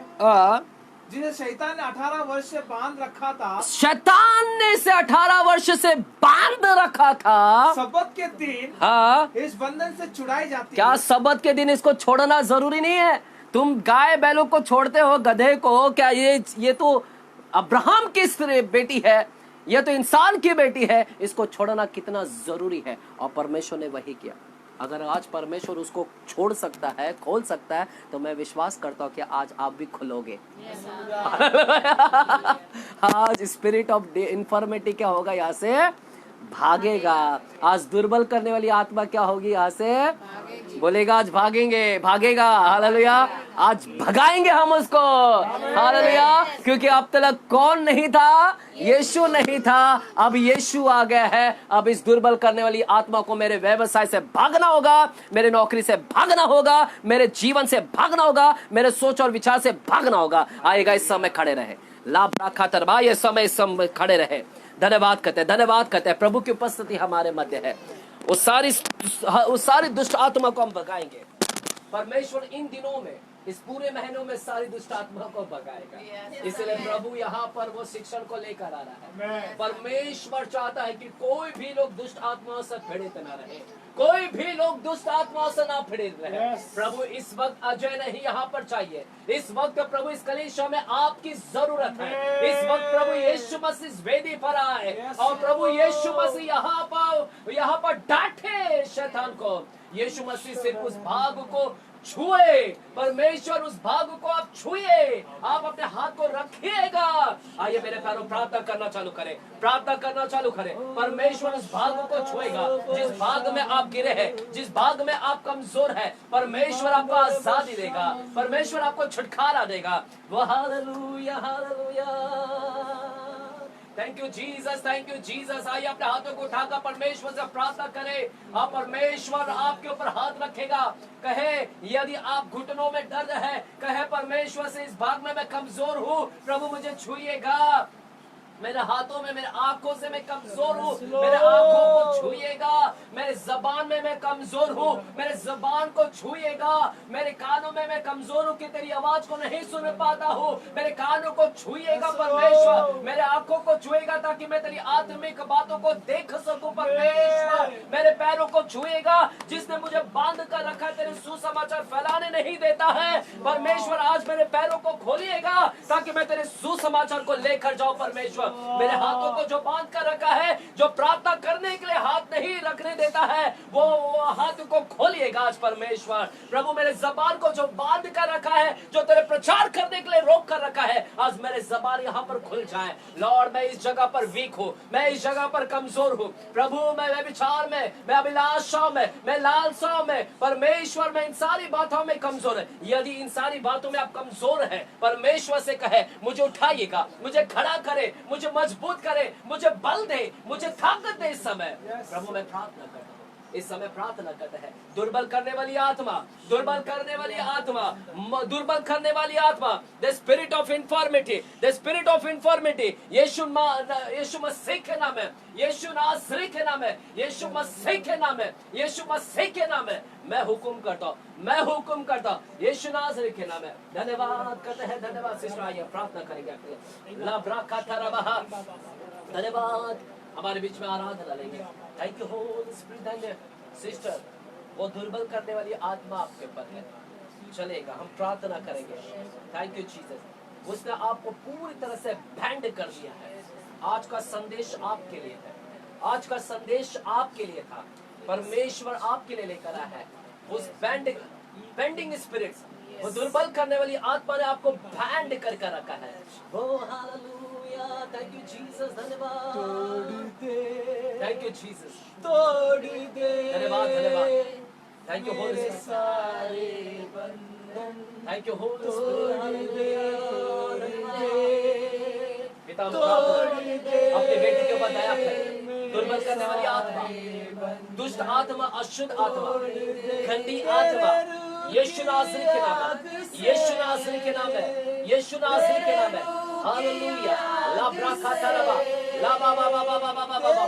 B: जिसे शैतान ने 18 वर्ष से बांध रखा था,
A: शैतान ने इसे 18 वर्ष से बांध रखा था,
B: सब्बत के दिन
A: हाँ,
B: इस बंधन से छुड़ाई जाती।
A: क्या सब्बत के दिन इसको छोड़ना जरूरी नहीं है? तुम गाय बैलों को छोड़ते हो, गधे को, क्या ये तो अब्राहम की बेटी है, ये तो इंसान की बेटी है, इसको छोड़ना कितना जरूरी है। और परमेश्वर ने वही किया। अगर आज परमेश्वर उसको छोड़ सकता है, खोल सकता है, तो मैं विश्वास करता हूँ कि आज आप भी खुलोगे। आज स्पिरिट ऑफ इन्फॉर्मिटी क्या होगा, यहाँ से भागेगा। आज दुर्बल करने वाली आत्मा क्या होगी, यहाँ से बोलेगा आज भागेंगे, भागेगा। हालेलुया। आज भगाएंगे हम उसको। हालेलुया। क्योंकि अब तक कौन नहीं था, यीशु नहीं था, अब यीशु आ गया है। अब इस दुर्बल करने वाली आत्मा को मेरे व्यवसाय से भागना होगा, मेरे नौकरी से भागना होगा, मेरे जीवन से भागना होगा, मेरे सोच और विचार से भागना होगा। आएगा, इस समय खड़े रहे। लाभ रखा तरबा, ये समय इस समय खड़े रहे। धन्यवाद कहते हैं, धन्यवाद कहते हैं। प्रभु की उपस्थिति हमारे मध्य है। उस सारी दुष्ट आत्मा को हम भगाएंगे। परमेश्वर इन दिनों में, इस पूरे महीनों में सारी दुष्ट आत्मा को भगाएगा। इसलिए प्रभु यहाँ पर वो शिक्षण को लेकर आ रहा है। परमेश्वर चाहता है कि कोई भी लोग दुष्ट आत्माओं से पीड़ित न रहे, कोई भी लोग दुष्ट आत्माओं से ना पीड़ित रहे। प्रभु इस वक्त अजय नहीं यहाँ पर चाहिए, इस वक्त प्रभु इस कलीसिया में आपकी जरूरत है। इस वक्त प्रभु यीशु मसीह इस वेदी पर आए और प्रभु यीशु मसीह यहाँ पर डांटे शैतान को। यीशु मसीह सिर्फ उस भाग को छुए, परमेश्वर उस भाग को आप छुए, आप अपने हाथ को रखिएगा। आइए मेरे प्यारों, प्रार्थना करना चालू करें, प्रार्थना करना चालू करें। परमेश्वर उस भाग को छुएगा जिस भाग में आप गिरे हैं, जिस भाग में आप कमजोर है। परमेश्वर आपको आजादी देगा, परमेश्वर आपको छुटकारा देगा। वो hallelujah hallelujah, thank you Jesus, thank you Jesus. आइए अपने हाथों को उठाकर परमेश्वर से प्रार्थना करें और परमेश्वर आपके ऊपर हाथ रखेगा। कहे यदि आप घुटनों में दर्द है, कहे परमेश्वर से इस भाग में मैं कमजोर हूँ, प्रभु मुझे छुइएगा। मेरे हाथों में, मेरे आंखों से मैं कमजोर हूँ, मेरे आंखों को छुइएगा। मेरे जबान में मैं कमजोर हूँ, मेरे जबान को छुइएगा। मेरे कानों में मैं कमजोर हूँ कि तेरी आवाज को नहीं सुन पाता हूँ, मेरे कानों को छुइएगा परमेश्वर। मेरे आंखों को छुएगा ताकि मैं तेरी आत्मिक बातों को देख सकूं परमेश्वर। मेरे पैरों को छुएगा, जिसने मुझे बांध कर रखा है, तेरे सुसमाचार फैलाने नहीं देता है परमेश्वर। आज मेरे पैरों को खोलिएगा ताकि मैं तेरे सुसमाचार को लेकर जाऊं परमेश्वर। मेरे हाथों को जो बांध कर रखा है, जो प्रार्थना करने के लिए हाथ नहीं रखने देता है, वो हाथ को खोलिएगा आज परमेश्वर। प्रभु मेरे जबान को जो बांध कर रखा है, जो तेरे प्रचार करने के लिए रोक कर रखा है, आज मेरे जबान यहाँ पर खुल जाए। लॉर्ड मैं इस जगह पर वीक हूँ, मैं इस जगह पर कमजोर हूँ प्रभु। मैं विचार में, मैं अभिलाषाओं में, मैं लालसाओं में परमेश्वर, मैं इन सारी बातों में कमजोर है। यदि इन सारी बातों में आप कमजोर है, परमेश्वर से कहे मुझे उठाइएगा, मुझे खड़ा करे, मुझे मजबूत करे, मुझे बल दे, मुझे ताकत दे। इस समय प्रभु मैं प्रार्थना करता हूँ, इस समय प्रार्थना करता है। दुर्बल करने वाली आत्मा, दुर्बल करने वाली आत्मा, दुर्बल करने वाली आत्मा, the spirit of infirmity, the spirit of infirmity, यीशु मसीह के नाम है, यीशु नासरी के नाम है, यीशु मसीह के नाम है, यीशु मसीह के नाम है। मैं हुक्म करता हूँ, मैं हुक्म करता हूँ, यीशु नासरी के नाम है। धन्यवाद करते हैं, धन्यवाद सिस्टर। आइए प्रार्थना करेंगे। धन्यवाद, हमारे बीच में आराधना लेंगे। Thank you holy spirit. Sister, वो दुर्बल करने वाली आत्मा आपके ऊपर है, चलेगा, हम प्रार्थना करेंगे। Thank you Jesus. उसने आपको पूरी तरह से बैंड कर दिया है। आज का संदेश आपके लिए है, आज का संदेश आपके लिए था, परमेश्वर आपके लिए लेकर आया है। उस बेंडिंग स्पिरिट्स, वो दुर्बल करने वाली आत्मा ने आपको बैंड करके रखा है। ओ हालेलुया, थैंक यू जीसस। धन्यवाद, थैंक यू जीसस। तोड़ दे, धन्यवाद, धन्यवाद। Thank you holy spirit, thank you holy spirit. पिता अपने बेटे के ऊपर दया करें। दुर्बल करने वाली आत्मा, दुष्ट आत्मा, अशुद्ध आत्मा, गंदी आत्मा, यीशु नासरी के नाम है, यीशु नासरी के नाम है, यीशु नासरी के नाम है। हालेलुया। ला ब्राकाता रबा, ला बा बा बा बा बा बा बा बा।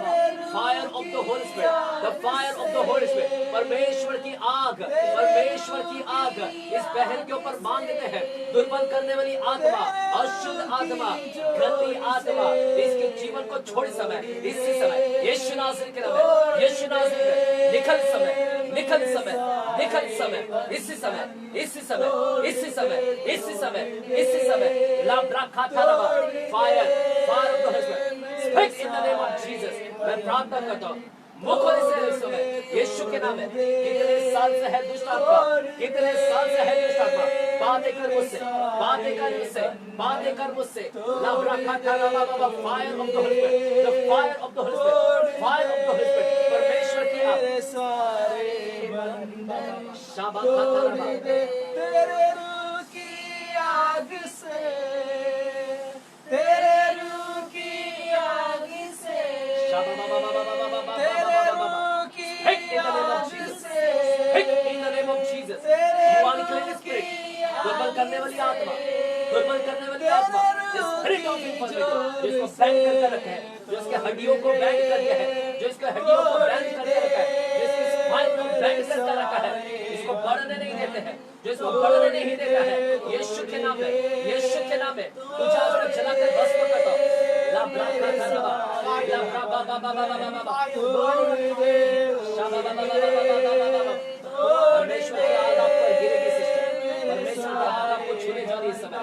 A: Fire of the holy spirit, the fire of the holy spirit. परमेश्वर की आग, परमेश्वर की आग इस बहन के ऊपर बांधते हैं। दुर्बल करने वाली आत्मा, अशुद्ध आत्मा, गंदी आत्मा, इसके जीवन को छोड़ समय, इसी समय यीशु नासरी के नाम है, यीशु नासरी के निकल समय, निकल समय, निकल समय, इसी समय, इसी समय, इसी समय, इसी समय, इसी समय। ला ब्राकाता रबा, fire, fire of the holy spirit. Speak in the name of Jesus. मैं प्रार्थना करता हूँ मुखों से इस समय यीशु के नाम है। कितने साल से है दुष्ट आत्मा, कितने साल से है दुष्ट आत्मा, बातें कर मुझसे, बातें कर मुझसे, बातें कर मुझसे। ला ब्राकाता रबा बाबा, fire of the holy spirit, the fire of the holy spirit, fire of the holy spirit. परमेश्वर की आग, सारे बंधन शाबा खाता रबा, तेरे रूह की आग से, तेरे रूह की आग से, शाबा बाबा बाबा बाबा बाबा, तेरे रूह की आग से, in the name of Jesus, unclean spirit, दुर्बल करने वाली आत्मा, दुर्बल करने वाली आत्मा, स्पिरिट ऑफ इन्फॉर्मिटी, जिसको बैंड करके रखा है, जो इसके हड्डियों को बैंड कर दिया है, जो इसके हड्डियों को बैंड करके रखा है, जिसकी स्पाइन को बैंड करके रखा है, इसको बढ़ने नहीं देते हैं, जो इसको बढ़ने नहीं देता है, यीशु के नाम में, यीशु के नाम में तुझे आज मैं जलाकर भस्म करता हूं। ला ब्रा का धरवा, ला ब्रा बा बा बा बा बा बा बा, शाबा बा बा बा बा बा बा बा। परमेश्वर की आग आप पर गिरेगी सिस्टर, परमेश्वर की आग आपको छूने जा रही है इस समय,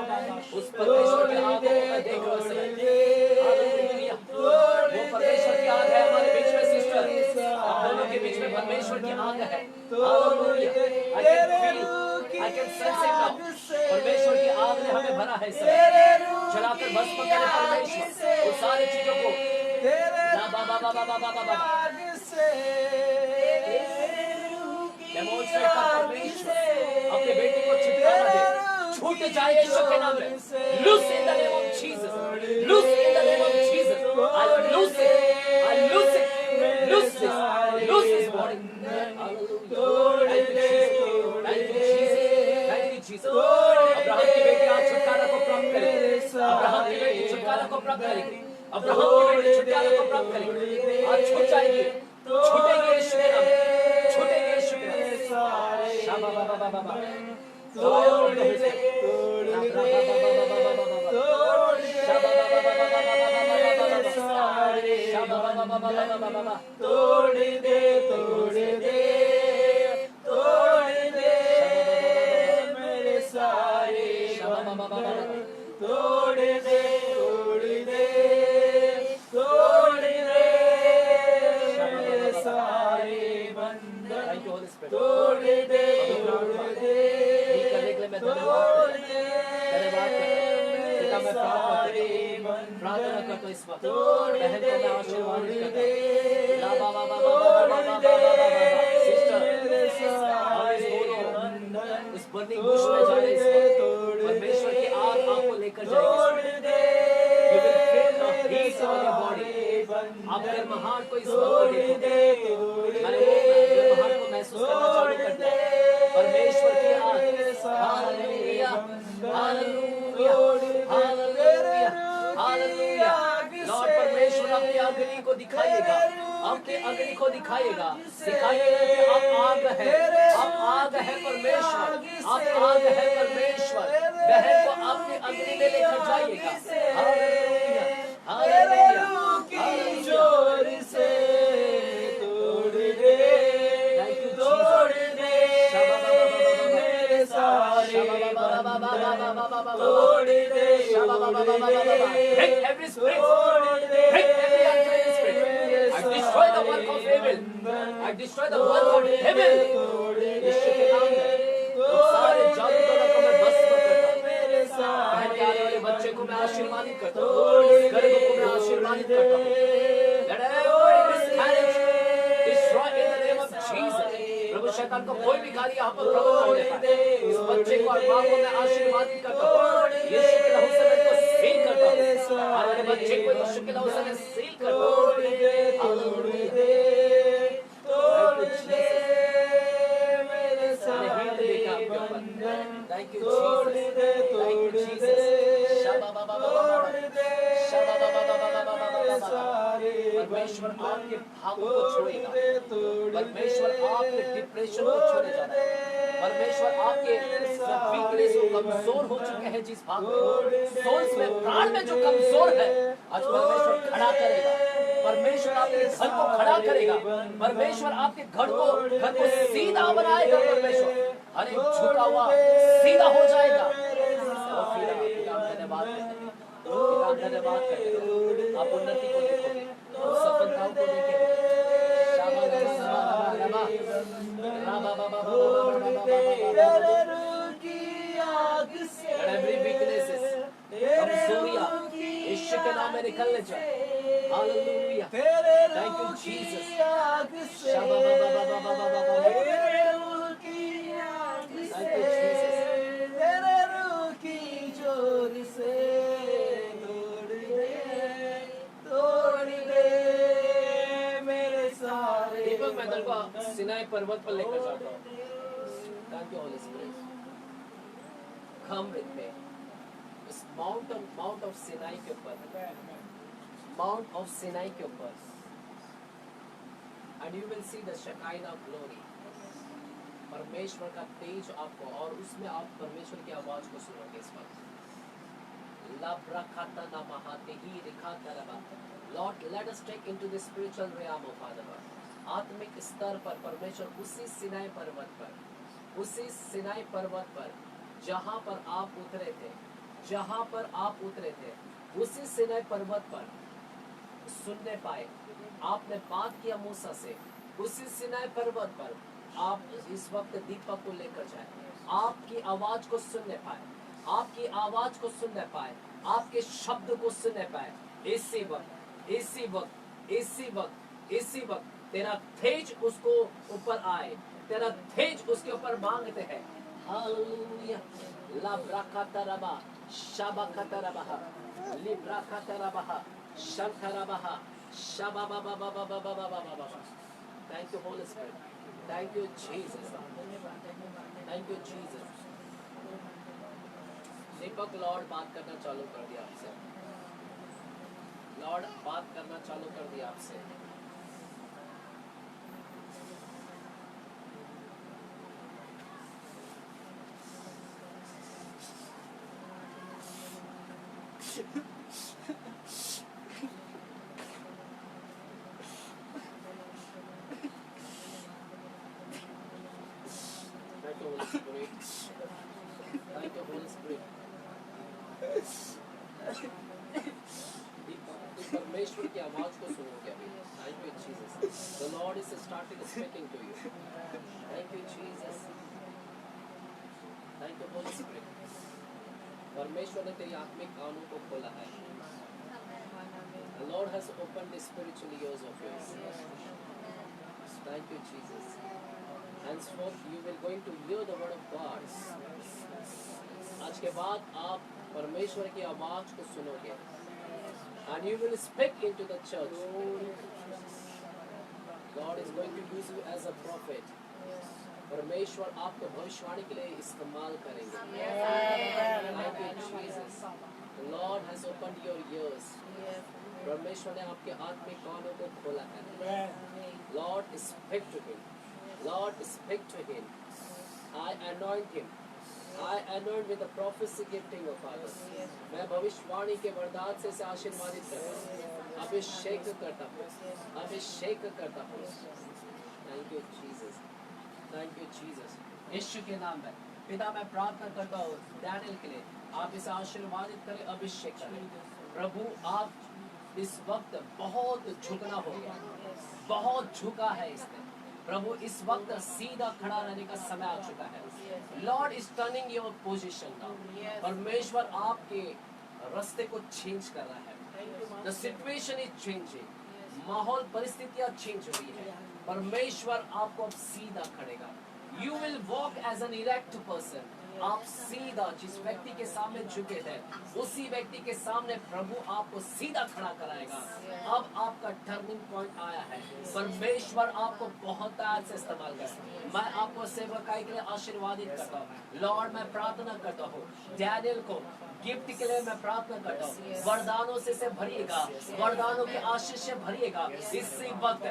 A: उस परमेश्वर की आग को मैं देख रहा हूँ इस समय। हालेलुया, वो परमेश्वर की आग है हमारे बीच में सिस्टर, हम दोनों के बीच में परमेश्वर की आग है। Hallelujah, I can sense it now, परमेश्वर की आग ने हमें भरा है इस समय, जलाकर भस्म करे परमेश्वर उन सारी चीजों को। ला बा बा बा बा बा बा बा, डेमोन्स्ट्रेट कर परमेश्वर, अपने बेटे को छुटकारा दे, छूट जाए यीशु के नाम में। Loose in the name of Jesus, loose in the name of Jesus, I loose it, I loose it, loose this, loose this body. Thank you Jesus, thank you Jesus. Abraham की बेटी आज छुटकारा को प्राप्त करेगी, अब्राहम की बेटी छुटकारा को प्राप्त करेगी, अब्राहम की बेटी छुटकारा को प्राप्त करेगी, आज छूट जाएगी, छूटेगी यीशु के नाम में, छूटेगी यीशु के नाम में। शाबा बा बा बा बा बा, तोड़ दे, शाबा बा बा बा बा बा बा, शाबा बा बा बा बा बा बा, शाबा बा बा बा बा बा बा, तोड़ दे, तोड़ दे, तोड़ दे मेरे सारे, शाबा बा बा बा बा, तोड़ दे, तोड़ दे, तोड़ दे मेरे सारे बंधन, थैंक यू होली स्पिरिट, तोड़ दे, तोड़ दे, ठीक करने के लिए मैं धन्यवाद करता हूं, प्रार्थना करता हूं इस वक्त, बहन को मैं आशीर्वादित करता हूं। ला बा बा बा बा बा बा बा बा, सिस्टर इस बर्निंग बुश में जाने इस वक्त, परमेश्वर की आग आपको लेकर जाएगी, you will feel the heat on your body, आप गर्माहट को इस वक्त देखो, मैंने वो गर्माहट को महसूस करना चालू कर दिया, परमेश्वर की आग, hallelujah, hallelujah, hallelujah, hallelujah. Lord परमेश्वर अपनी अग्नि को दिखाएगा, अपने अग्नि को दिखाएगा, दिखाएगा कि आप आग है, आप आग है परमेश्वर, आप आग है परमेश्वर, बहन को अपनी अग्नि में लेकर जाइएगा। हालेलुया, हालेलुया, जोर से तोड़ दे, थैंक यू तोड़ दे मेरे सारे बंधन, तोड़ दे, break every spirit, break every unclean spirit, I destroy the work of evil, I destroy the work of evil, यीशु के नाम में सारे जादूगरों को मैं भस्म करता हूं, बहन के आने वाले बच्चे को मैं आशीर्वादित करता हूं, गर्भ को मैं आशीर्वादित करता हूं, let every miscarriage destroy in the name of Jesus। प्रभु शैतान को कोई भी कार्य यहाँ पर प्रभु कर ले पाए, इस बच्चे को और माँ को मैं आशीर्वादित करता हूँ, यीशु के लहू से मैं इसको सील करता हूँ, और मेरे बच्चे को यीशु के लहू से मैं सील करता हूँ। Thank you Jesus, thank you Jesus, शाबा बा बा बा बा, शाबा बा बा बा बा बा बा, परमेश्वर आपके भावों को छोड़ेगा, परमेश्वर आपके डिप्रेशन को छोड़े जा रहा है, परमेश्वर आपके वीकनेस को कमजोर हो चुके हैं जिस भाग में, सोल्स में, प्राण में जो कमजोर है, आज परमेश्वर खड़ा करेगा, परमेश्वर आपके घर को खड़ा करेगा, परमेश्वर आपके घर को सीधा बनाएगा, परमेश्वर हर एक झुका हुआ सीधा हो जाएगा। धन्यवाद धन्यवाद आप उन्नति को देखोगे, सफलताओं को देखेंगे। Every weaknesses, कमजोरियां यीशु के नाम में निकलने जाए। Hallelujah, thank you Jesus. शाबा बा बा बा बा बा बा बा, थैंक यू जीसस। तेरे रूह की जोर से तोड़ दे मेरे सारे। दीपक मैं तेरे को सिनाई पर्वत पर लेकर जाता हूँ। Thank you holy spirit. Come with me. इस माउंट ऑफ सिनाई के ऊपर, माउंट ऑफ सिनाई के ऊपर, and you will see the Shekinah glory, परमेश्वर का तेज आपको, और उसमें आप परमेश्वर की आवाज को सुनोगे इस वक्त। Lord, let us take into the spiritual realm of Father God. आत्मिक स्तर पर परमेश्वर उसी सिनाई पर्वत पर, उसी सिनाई पर्वत पर जहाँ पर आप उतरे थे, जहाँ पर आप उतरे थे, उसी सिनाई पर्वत पर सुनने पाए। आपने बात किया मूसा से, उसी सिनाई पर्वत पर आप इस वक्त दीपक को लेकर जाए, आपकी आवाज को सुनने पाए, आपकी आवाज को सुनने पाए, आपके शब्द को सुनने पाए। इसी वक्त, इसी वक्त, इसी वक्त, इसी वक्त तेरा तेज उसको ऊपर आए, तेरा तेज उसके ऊपर मांगते हैं। Hallelujah. लाब्राकातरबा शाबाकातरबा लिब्राकातरबा शंकरबा शाबाबाबाबाबाबाबाबाबा। Thank you, Holy Spirit. Thank you, Jesus. Thank you, Jesus. Deepak, Lord बात करना चालू कर दिया आपसे, लॉर्ड बात करना चालू कर दिया आपसे। Thank you, Holy Spirit. Thank you, Holy Spirit. परमेश्वर की आवाज को सुनोगे अभी। Thank you, Jesus. The Lord is starting speaking to you. Thank you, Jesus. Thank you, Holy Spirit. परमेश्वर ने तेरी आत्मिक कानों को खोला है। The Lord has opened the spiritual ears of yours. Thank you, Jesus. Henceforth you will going to hear the word of God. आज के बाद आप परमेश्वर की आवाज को सुनोगे, and you will speak into the church. God is going to use you as a prophet. परमेश्वर आपको भविष्यवाणी के लिए इस्तेमाल करेंगे। Thank you, Jesus. The Lord has opened your ears. परमेश्वर ने आपके आत्मिक कानों को खोला है। Lord, speak to him. Lord, speak to him. I anoint him. I anoint with the prophecy gifting of Father. मैं भविष्यवाणी के वरदान से इसे आशीर्वादित करता हूँ, अभिषेक करता हूँ, अभिषेक करता हूँ। Thank you, Jesus. Thank you, Jesus. यीशु के नाम में पिता, मैं प्रार्थना करता हूँ डैनियल के लिए, आप इसे आशीर्वादित करें, अभिषेक करें। प्रभु, आप इस वक्त बहुत झुकना हो गया, बहुत झुका है इसने। प्रभु, इस वक्त सीधा खड़ा रहने का समय आ चुका है। Lord is turning your position now. परमेश्वर आपके रास्ते को चेंज कर रहा है। द सिचुएशन इज चेंजिंग, माहौल परिस्थितियां चेंज हो रही है। परमेश्वर आपको अब सीधा खड़ेगा। You will walk as an erect person. आप सीधा जिस व्यक्ति के सामने झुके थे, उसी व्यक्ति के सामने प्रभु आपको सीधा खड़ा कराएगा। अब आपका टर्निंग पॉइंट आया है। परमेश्वर आपको बहुत प्यार से इस्तेमाल करेगा। मैं आपको सेवकाई के लिए आशीर्वादित करता हूँ। लॉर्ड, मैं प्रार्थना करता हूँ डैनियल को गिफ्ट के लिए मैं प्रार्थना करता हूँ, वरदानों से भरिएगा, वरदानों के आशीष से भरिएगा। इसी वक्त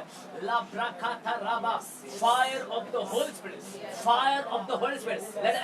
A: fire of the holy spirit, fire of the holy spirit, let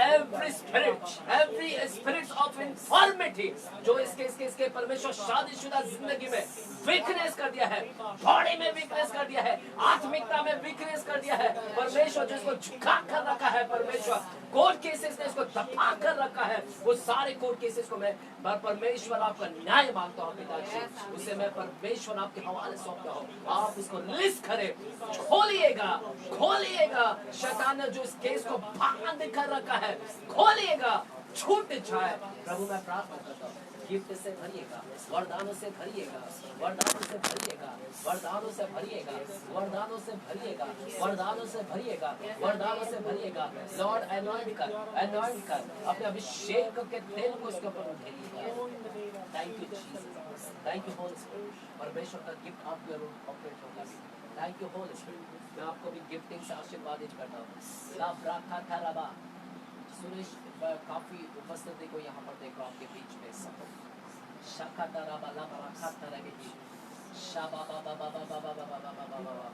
A: every spirit of infirmity जो इसके परमेश्वर शादीशुदा जिंदगी में वीकनेस कर दिया है, बॉडी में वीकनेस कर दिया है, आत्मिकता में वीकनेस कर दिया है, परमेश्वर जो इसको झुका कर रखा है, परमेश्वर कोर्ट केसेस ने इसको दबा कर रखा है, वो सारे कोर्ट केसेस को मैं परमेश्वर आपका न्याय मांगता हूँ पिताजी। उसे मैं परमेश्वर आपके हवाले सौंपता हूँ। आप उसको रिलीज करें, खोलिएगा, खोलिएगा। शैतान ने जो इस केस को बांध कर रखा है, खोलिएगा, छूट जाए। प्रभु, मैं प्रार्थना करता हूँ गिफ्ट से भरिएगा, वरदानों से भरिएगा, वरदानों से भरिएगा, वरदानों से भरिएगा, वरदानों से भरिएगा, वरदानों से भरिएगा, वरदानों से भरिएगा। लॉर्ड अनॉइंट कर, अनॉइंट कर, अपने अभिषेक के तेल को उसके ऊपर ढेलिएगा। Thank you Jesus, thank you holy spirit. परमेश्वर का गिफ्ट आपके ऑपरेट होगा। Thank you holy spirit. मैं आपको भी गिफ्टिंग से आशीर्वादित करता हूँ। लाभ राखा था रबा। सुरेश काफी उपस्थिति को यहाँ पर देखो आपके बीच में सब शाखा तरबा लाभ राखा तरबी शाबा बाबा बाबा बाबा बाबा बाबा बाबा।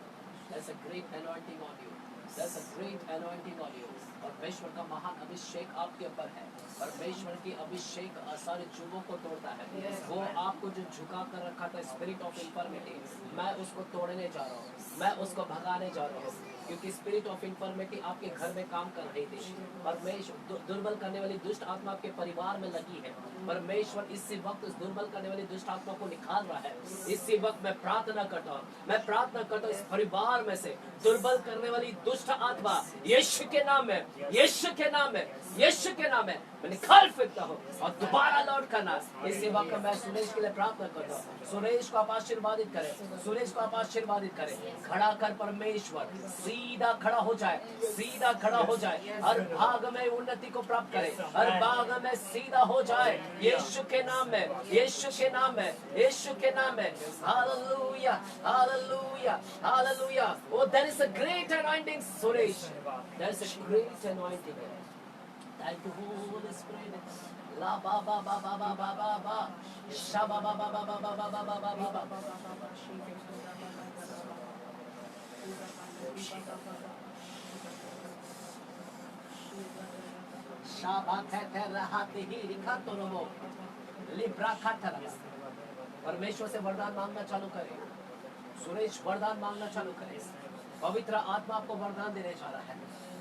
A: There's a great anointing on you. There's a great anointing on you. परमेश्वर का महान अभिषेक आपके ऊपर है। परमेश्वर की अभिषेक सारे जुगों को तोड़ता है। वो आपको जो झुका कर रखा था स्पिरिट ऑफ इंफर्मिटी, मैं उसको तोड़ने जा रहा हूँ, मैं उसको भगाने जा रहा हूँ, क्योंकि स्पिरिट ऑफ इंफर्मिटी आपके घर में काम कर रही थी। परमेश्वर दुर्बल करने वाली दुष्ट आत्मा आपके परिवार में लगी है। परमेश्वर इसी वक्त उस दुर्बल करने वाली दुष्ट आत्मा को निकाल रहा है। इसी वक्त मैं प्रार्थना करता हूँ, मैं प्रार्थना करता हूँ इस परिवार में से दुर्बल करने वाली दुष्ट आत्मा यीशु के नाम में, यीशु के नाम में, यीशु के नाम में मैं निकाल फेंकता हूँ और दोबारा लौट करना। इसी वक्त मैं सुरेश के लिए प्रार्थना करता हूँ। सुरेश को आप आशीर्वादित करें, सुरेश को आप आशीर्वादित करें। खड़ा कर परमेश्वर, सीधा खड़ा हो जाए, सीधा खड़ा हो जाए, हर भाग में उन्नति को प्राप्त करे, हर भाग में सीधा हो जाए यीशु के नाम में, यीशु के नाम में, यीशु के नाम में। Hallelujah, hallelujah, hallelujah. Oh, there is a great anointing, Suresh. There is a great anointing. Thank you, Holy Spirit. La ba ba ba ba ba ba ba ba. Sha ba ba ba ba ba ba ba ba ba ba ba ba. Sha ba te te rahati hi rikha torobo. Libra khatara. परमेश्वर से वरदान मांगना चालू करें। सुरेश वरदान मांगना चालू करें। पवित्र आत्मा आपको वरदान देने जा रहा है।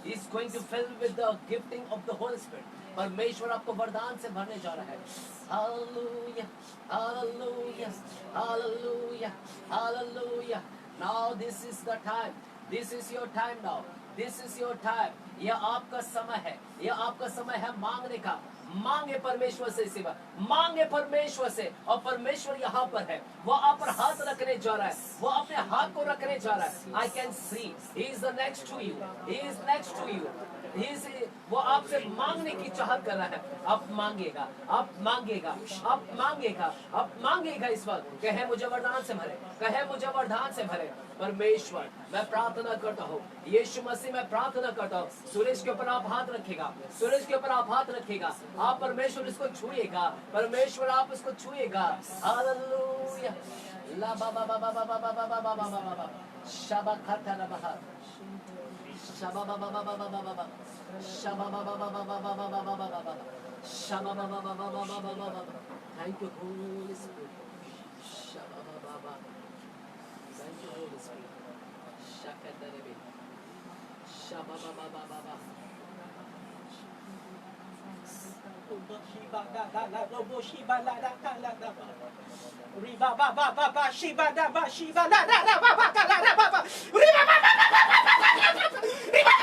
A: He is going to fill with the gifting of the Holy Spirit. परमेश्वर आपको वरदान से भरने जा रहा है। Hallelujah, hallelujah, hallelujah, hallelujah. Now this is the time. This is your time now. This is your time. यह आपका समय है, यह आपका समय है मांगने का। मांगे परमेश्वर से सेवा, मांगे परमेश्वर से, और परमेश्वर यहाँ पर है। वो आप पर हाथ रखने जा रहा है, वो अपने हाथ को रखने जा रहा है। I can see he is the next to you, he is next to you, he is, वो आपसे मांगने की चाहत कर रहा है। आप मांगेगा, आप मांगेगा, आप मांगेगा, आप मांगेगा। इस वक्त कहे मुझे वरदान से भरे, कहे मुझे वरदान से भरे। परमेश्वर मैं प्रार्थना करता हूँ, यीशु मसीह मैं प्रार्थना करता हूँ, सुरेश के ऊपर आप हाथ रखेगा, सुरेश के ऊपर आप हाथ रखेगा। आप परमेश्वर इसको छुएगा, परमेश्वर आप इसको छुएगा। हालेलुया। ला बा बा बा बा बा बा बा बा बा बा बा बा। शबा खाता ना बहा। शबा बा बा बा बा बा बा बा। शबा बा बा बा बा बा बा बा बा बा बा। शबा बा बा बा बा बा बा बा बा बा। Thank you, Holy Spirit. Shaba बा बा बा। Thank you, Holy Spirit. Shakadarebe. Shaba ba ba ba ba ba.
C: Shiba da da la robo shiba la da ka la da ba. Riba ba ba ba ba shiba da ba shiba la da da ba ba ka la da ba ba. Riba ba ba ba ba ba ba ba ba. Riba